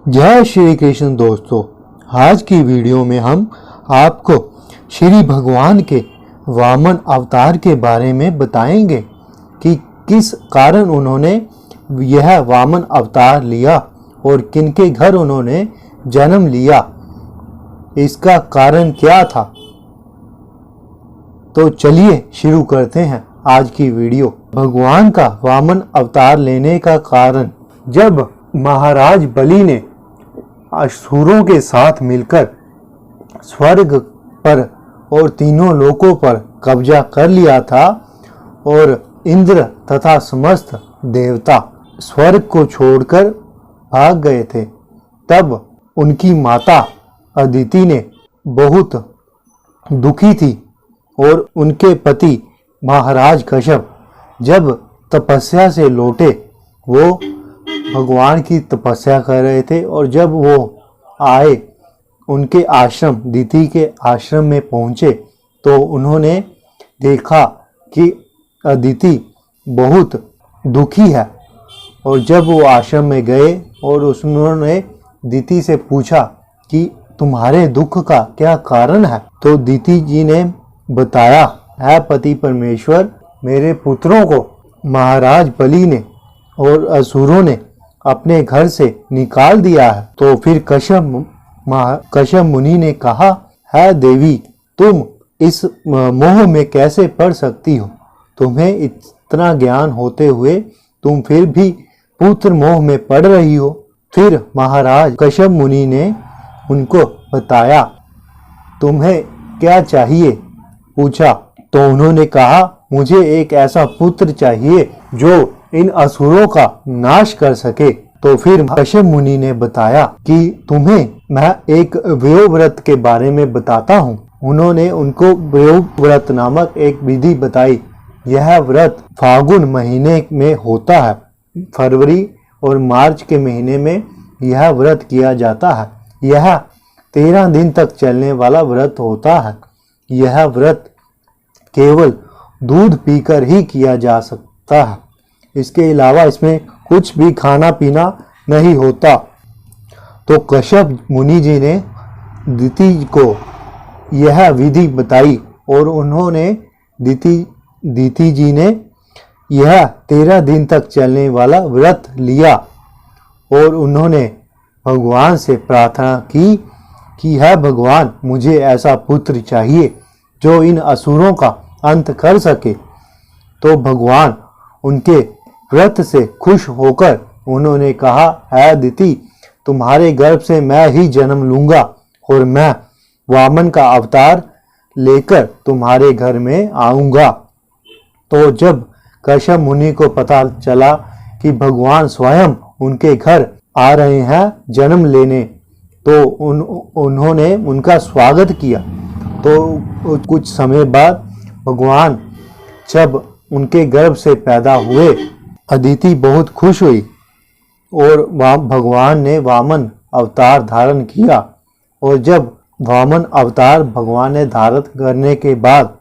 जय श्री कृष्ण दोस्तों। आज की वीडियो में हम आपको श्री भगवान के वामन अवतार के बारे में बताएंगे कि किस कारण उन्होंने यह वामन अवतार लिया और किनके घर उन्होंने जन्म लिया, इसका कारण क्या था। तो चलिए शुरू करते हैं आज की वीडियो। भगवान का वामन अवतार लेने का कारण, जब महाराज बलि ने असुरों के साथ मिलकर स्वर्ग पर और तीनों लोकों पर कब्जा कर लिया था और इंद्र तथा समस्त देवता स्वर्ग को छोड़कर भाग गए थे, तब उनकी माता अदिति ने बहुत दुखी थी और उनके पति महाराज कश्यप जब तपस्या से लौटे, वो भगवान की तपस्या कर रहे थे और जब वो आए उनके आश्रम, दिति के आश्रम में पहुँचे तो उन्होंने देखा कि अदिति बहुत दुखी है। और जब वो आश्रम में गए और उन्होंने दिति से पूछा कि तुम्हारे दुख का क्या कारण है, तो दिति जी ने बताया, है पति परमेश्वर, मेरे पुत्रों को महाराज बलि ने और असुरों ने अपने घर से निकाल दिया है। तो फिर कश्यप मुनि ने कहा, है देवी, तुम इस मोह में कैसे पड़ सकती हो? तुम्हें इतना ज्ञान होते हुए तुम फिर भी पुत्र मोह में पड़ रही हो। फिर महाराज कश्यप मुनि ने उनको बताया, तुम्हें क्या चाहिए पूछा, तो उन्होंने कहा, मुझे एक ऐसा पुत्र चाहिए जो इन असुरों का नाश कर सके। तो फिर कश्यप मुनि ने बताया कि तुम्हें मैं एक व्योव्रत के बारे में बताता हूँ। उन्होंने उनको व्योव्रत नामक एक विधि बताई। यह व्रत फागुन महीने में होता है, फरवरी और मार्च के महीने में यह व्रत किया जाता है। यह 13 दिन तक चलने वाला व्रत होता है। यह व्रत केवल दूध पीकर ही किया जा सकता है, इसके अलावा इसमें कुछ भी खाना पीना नहीं होता। तो कश्यप मुनि जी ने दिति को यह विधि बताई और उन्होंने दिति जी ने यह 13 दिन तक चलने वाला व्रत लिया और उन्होंने भगवान से प्रार्थना की कि है भगवान, मुझे ऐसा पुत्र चाहिए जो इन असुरों का अंत कर सके। तो भगवान उनके व्रत से खुश होकर उन्होंने कहा, है दिति, तुम्हारे गर्भ से मैं ही जन्म लूंगा और मैं वामन का अवतार लेकर तुम्हारे घर में आऊंगा। तो जब कश्यप मुनि को पता चला कि भगवान स्वयं उनके घर आ रहे हैं जन्म लेने, तो उन्होंने उनका स्वागत किया। तो कुछ समय बाद भगवान जब उनके गर्भ से पैदा हुए, अदिति बहुत खुश हुई और भगवान ने वामन अवतार धारण किया। और जब वामन अवतार भगवान ने धारण करने के बाद,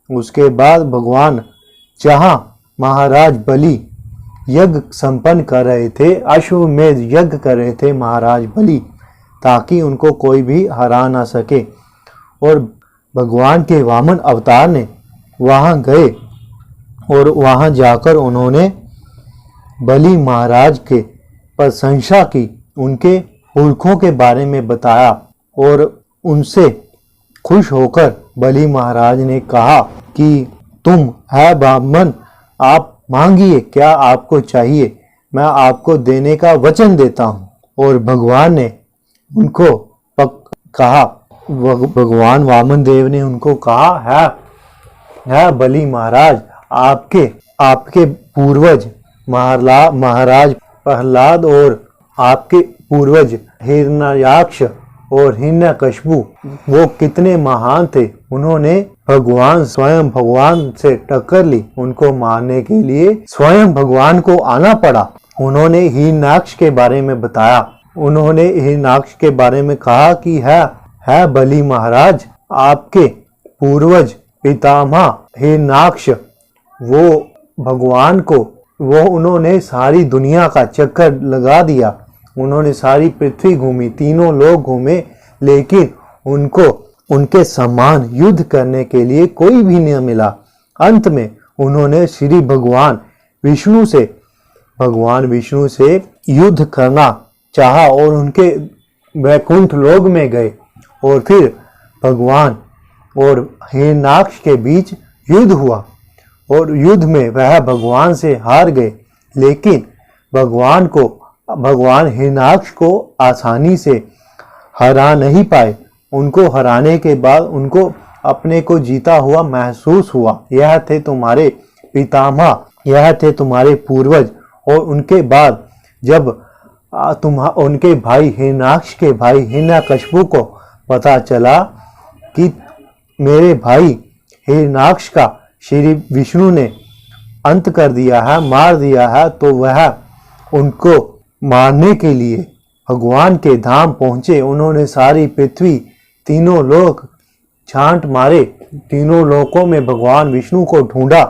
उसके बाद भगवान जहाँ महाराज बलि यज्ञ संपन्न कर रहे थे, अश्वमेध यज्ञ कर रहे थे महाराज बलि, ताकि उनको कोई भी हरा ना सके, और भगवान के वामन अवतार ने वहाँ गए और वहाँ जाकर उन्होंने बलि महाराज के प्रशंसा की, उनके पुरखों के बारे में बताया और उनसे खुश होकर बलि महाराज ने कहा कि तुम है ब्राह्मण, आप मांगिए, क्या आपको चाहिए, मैं आपको देने का वचन देता हूँ। और भगवान ने उनको कहा, भगवान वामन देव ने उनको कहा, है बलि महाराज, आपके पूर्वज महाराज प्रहलाद और आपके पूर्वज हिरण्याक्ष और हिरण्यकशिपु वो कितने महान थे। उन्होंने स्वयं भगवान से टक्कर ली, उनको मारने के लिए स्वयं भगवान को आना पड़ा। उन्होंने हिरण्याक्ष के बारे में बताया। उन्होंने हिरण्याक्ष के बारे में कहा कि है बलि महाराज, आपके पूर्वज पितामह हिरण्याक्ष वो उन्होंने सारी दुनिया का चक्कर लगा दिया उन्होंने सारी पृथ्वी घूमी, तीनों लोग घूमे, लेकिन उनको उनके समान युद्ध करने के लिए कोई भी नहीं मिला। अंत में उन्होंने श्री भगवान विष्णु से युद्ध करना चाहा और उनके वैकुंठ लोक में गए। और फिर भगवान और हिरण्याक्ष के बीच युद्ध हुआ और युद्ध में वह भगवान से हार गए, लेकिन भगवान हिरण्याक्ष को आसानी से हरा नहीं पाए। उनको हराने के बाद उनको अपने को जीता हुआ महसूस हुआ। यह थे तुम्हारे पितामह, यह थे तुम्हारे पूर्वज। और उनके बाद जब उनके भाई हिरण्याक्ष के भाई हिरण्यकशिपु को पता चला कि मेरे भाई हिरण्याक्ष का श्री विष्णु ने अंत कर दिया है, मार दिया है, तो वह उनको मारने के लिए भगवान के धाम पहुंचे। उन्होंने सारी पृथ्वी, तीनों लोक छांट मारे, तीनों लोकों में भगवान विष्णु को ढूंढा।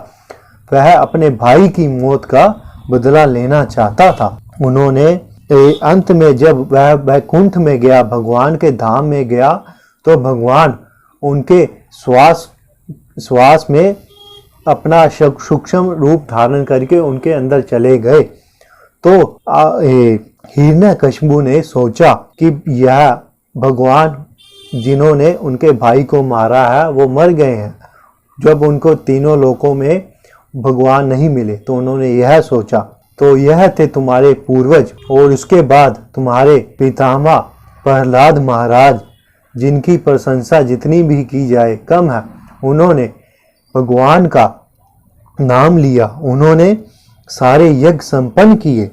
वह अपने भाई की मौत का बदला लेना चाहता था। उन्होंने अंत में जब वह वैकुंठ में गया, भगवान के धाम में गया, तो भगवान उनके श्वास में अपना सूक्ष्म रूप धारण करके उनके अंदर चले गए। तो हिरण्यकशिपु ने सोचा कि यह भगवान जिन्होंने उनके भाई को मारा है वो मर गए हैं। जब उनको तीनों लोकों में भगवान नहीं मिले तो उन्होंने यह सोचा, तो यह थे तुम्हारे पूर्वज। और उसके बाद तुम्हारे पितामह प्रहलाद महाराज, जिनकी प्रशंसा जितनी भी की जाए कम है, उन्होंने भगवान का नाम लिया, उन्होंने सारे यज्ञ संपन्न किए।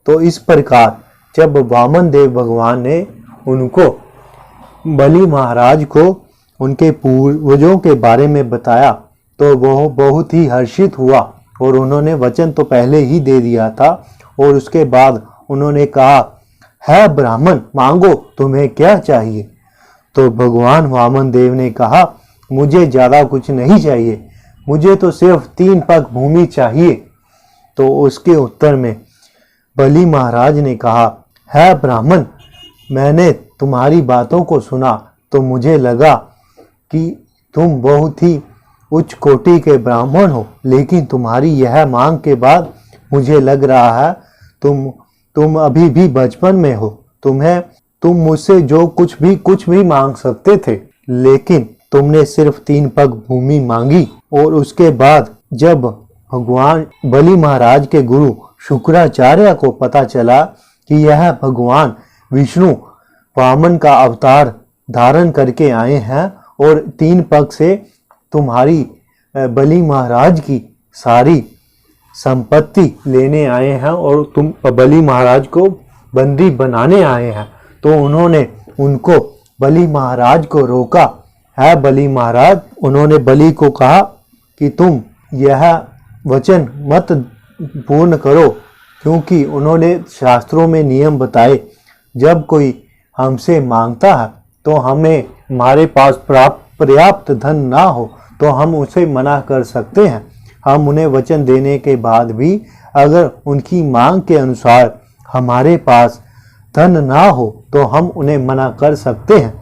तो इस प्रकार जब वामन देव भगवान ने उनको बलि महाराज को उनके पूर्वजों के बारे में बताया तो वह बहुत ही हर्षित हुआ और उन्होंने वचन तो पहले ही दे दिया था। और उसके बाद उन्होंने कहा, है ब्राह्मण, मांगो तुम्हें क्या चाहिए। तो भगवान वामन देव ने कहा, मुझे ज़्यादा कुछ नहीं चाहिए, मुझे तो सिर्फ 3 पग भूमि चाहिए। तो उसके उत्तर में बलि महाराज ने कहा, है ब्राह्मण, मैंने तुम्हारी बातों को सुना तो मुझे लगा कि तुम बहुत ही उच्च कोटि के ब्राह्मण हो, लेकिन तुम्हारी यह मांग के बाद मुझे लग रहा है तुम अभी भी बचपन में हो। तुम मुझसे जो कुछ भी मांग सकते थे, लेकिन तुमने सिर्फ 3 पग भूमि मांगी। और उसके बाद जब भगवान बलि महाराज के गुरु शुक्राचार्य को पता चला कि यह भगवान विष्णु वामन का अवतार धारण करके आए हैं और 3 पग से तुम्हारी बलि महाराज की सारी संपत्ति लेने आए हैं और तुम बलि महाराज को बंदी बनाने आए हैं, तो उन्होंने उनको बलि महाराज को रोका। है बलि महाराज, उन्होंने बलि को कहा कि तुम यह वचन मत पूर्ण करो, क्योंकि उन्होंने शास्त्रों में नियम बताए, जब कोई हमसे मांगता है तो हमारे पास पर्याप्त धन ना हो तो हम उसे मना कर सकते हैं। हम उन्हें वचन देने के बाद भी अगर उनकी मांग के अनुसार हमारे पास धन ना हो तो हम उन्हें मना कर सकते हैं।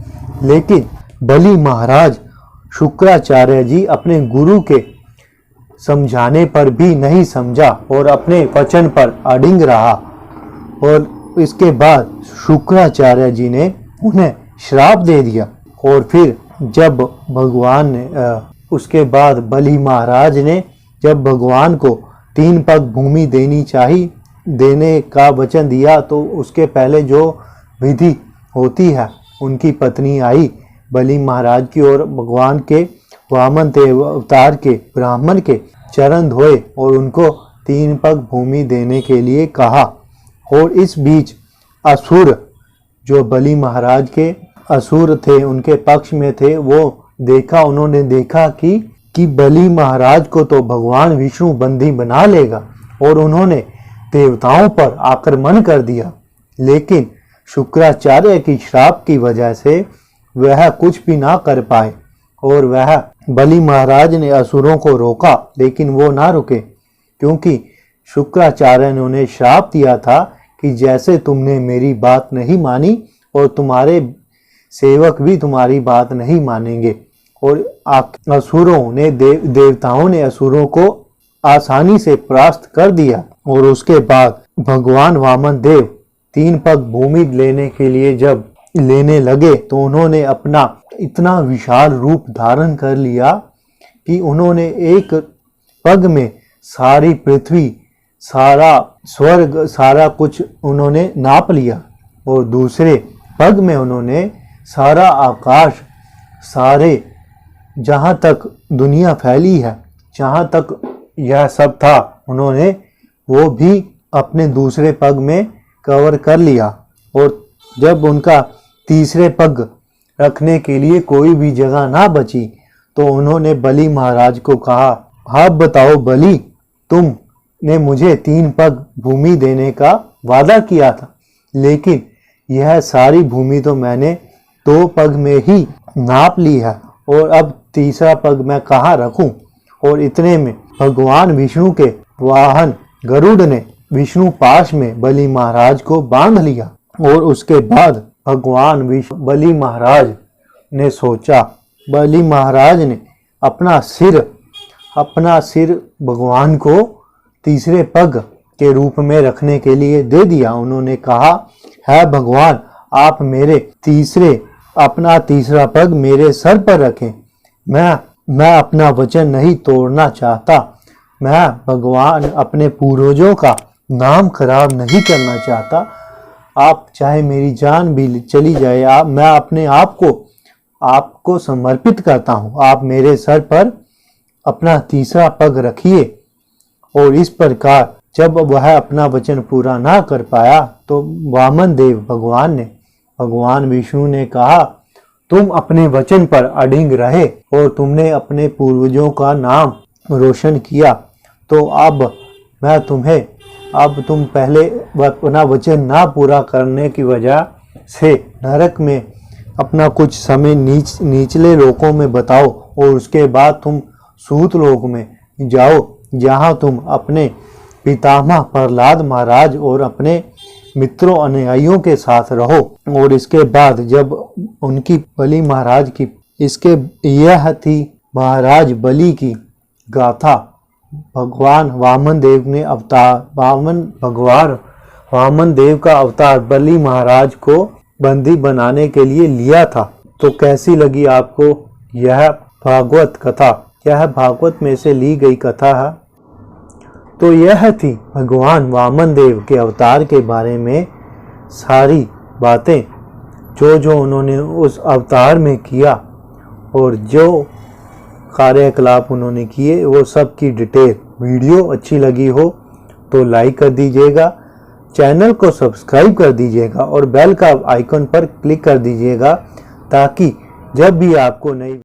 लेकिन बलि महाराज शुक्राचार्य जी अपने गुरु के समझाने पर भी नहीं समझा और अपने वचन पर अडिग रहा। और इसके बाद शुक्राचार्य जी ने उन्हें श्राप दे दिया। और फिर जब भगवान ने उसके बाद बलि महाराज ने जब भगवान को 3 पग भूमि देने का वचन दिया, तो उसके पहले जो विधि होती है, उनकी पत्नी आई बलि महाराज की और भगवान के वामन देव अवतार के ब्राह्मण के चरण धोए और उनको 3 पग भूमि देने के लिए कहा। और इस बीच असुर, जो बलि महाराज के असुर थे, उनके पक्ष में थे, उन्होंने देखा कि बलि महाराज को तो भगवान विष्णु बंदी बना लेगा, और उन्होंने देवताओं पर आक्रमण कर दिया। लेकिन शुक्राचार्य की श्राप की वजह से वह कुछ भी ना कर पाए और वह बलि महाराज ने असुरों को रोका, लेकिन वो ना रुके, क्योंकि शुक्राचार्य ने उन्हें श्राप दिया था कि जैसे तुमने मेरी बात नहीं मानी और तुम्हारे सेवक भी तुम्हारी बात नहीं मानेंगे। और असुरों ने देवताओं ने असुरों को आसानी से परास्त कर दिया। और उसके बाद भगवान वामन देव 3 पग भूमि लेने के लिए जब लेने लगे तो उन्होंने अपना इतना विशाल रूप धारण कर लिया कि उन्होंने एक पग में सारी पृथ्वी, सारा स्वर्ग, सारा कुछ उन्होंने नाप लिया। और दूसरे पग में उन्होंने सारा आकाश, सारे जहाँ तक दुनिया फैली है, जहाँ तक यह सब था, उन्होंने वो भी अपने दूसरे पग में कवर कर लिया। और जब उनका तीसरे पग रखने के लिए कोई भी जगह ना बची तो उन्होंने बलि महाराज को कहा, हाँ बताओ बलि, तुमने मुझे 3 पग भूमि देने का वादा किया था, लेकिन यह सारी भूमि तो मैंने 2 पग में ही नाप ली है और अब तीसरा पग मैं कहाँ रखूं। और इतने में भगवान विष्णु के वाहन गरुड़ ने विष्णु पाश में बलि महाराज को बांध लिया। और उसके बाद भगवान बलि महाराज ने सोचा, बलि महाराज ने अपना सिर भगवान को तीसरे पग के रूप में रखने के लिए दे दिया। उन्होंने कहा, है भगवान, आप मेरे अपना तीसरा पग मेरे सर पर रखें। मैं अपना वचन नहीं तोड़ना चाहता। मैं भगवान अपने पूर्वजों का नाम खराब नहीं करना चाहता। आप चाहे मेरी जान भी चली जाए, मैं अपने आप को आपको समर्पित करता हूँ। आप मेरे सर पर अपना तीसरा पग रखिए। और इस प्रकार जब वह अपना वचन पूरा ना कर पाया तो वामन देव भगवान विष्णु ने कहा, तुम अपने वचन पर अडिग रहे और तुमने अपने पूर्वजों का नाम रोशन किया, तो अब तुम पहले अपना वचन ना पूरा करने की वजह से नरक में अपना कुछ समय निचले लोकों में बताओ और उसके बाद तुम सूत लोक में जाओ, जहाँ तुम अपने पितामह प्रहलाद महाराज और अपने मित्रों अनुयायियों के साथ रहो। और इसके बाद जब उनकी बलि महाराज की यह थी महाराज बलि की गाथा। भगवान वामन देव ने वामन देव का अवतार बलि महाराज को बंदी बनाने के लिए लिया था। तो कैसी लगी आपको यह भागवत कथा? यह भागवत में से ली गई कथा है। तो यह थी भगवान वामन देव के अवतार के बारे में सारी बातें, जो उन्होंने उस अवतार में किया और जो कार्यकलाप उन्होंने किए, वो सब की डिटेल। वीडियो अच्छी लगी हो तो लाइक कर दीजिएगा, चैनल को सब्सक्राइब कर दीजिएगा और बेल का आइकन पर क्लिक कर दीजिएगा, ताकि जब भी आपको नई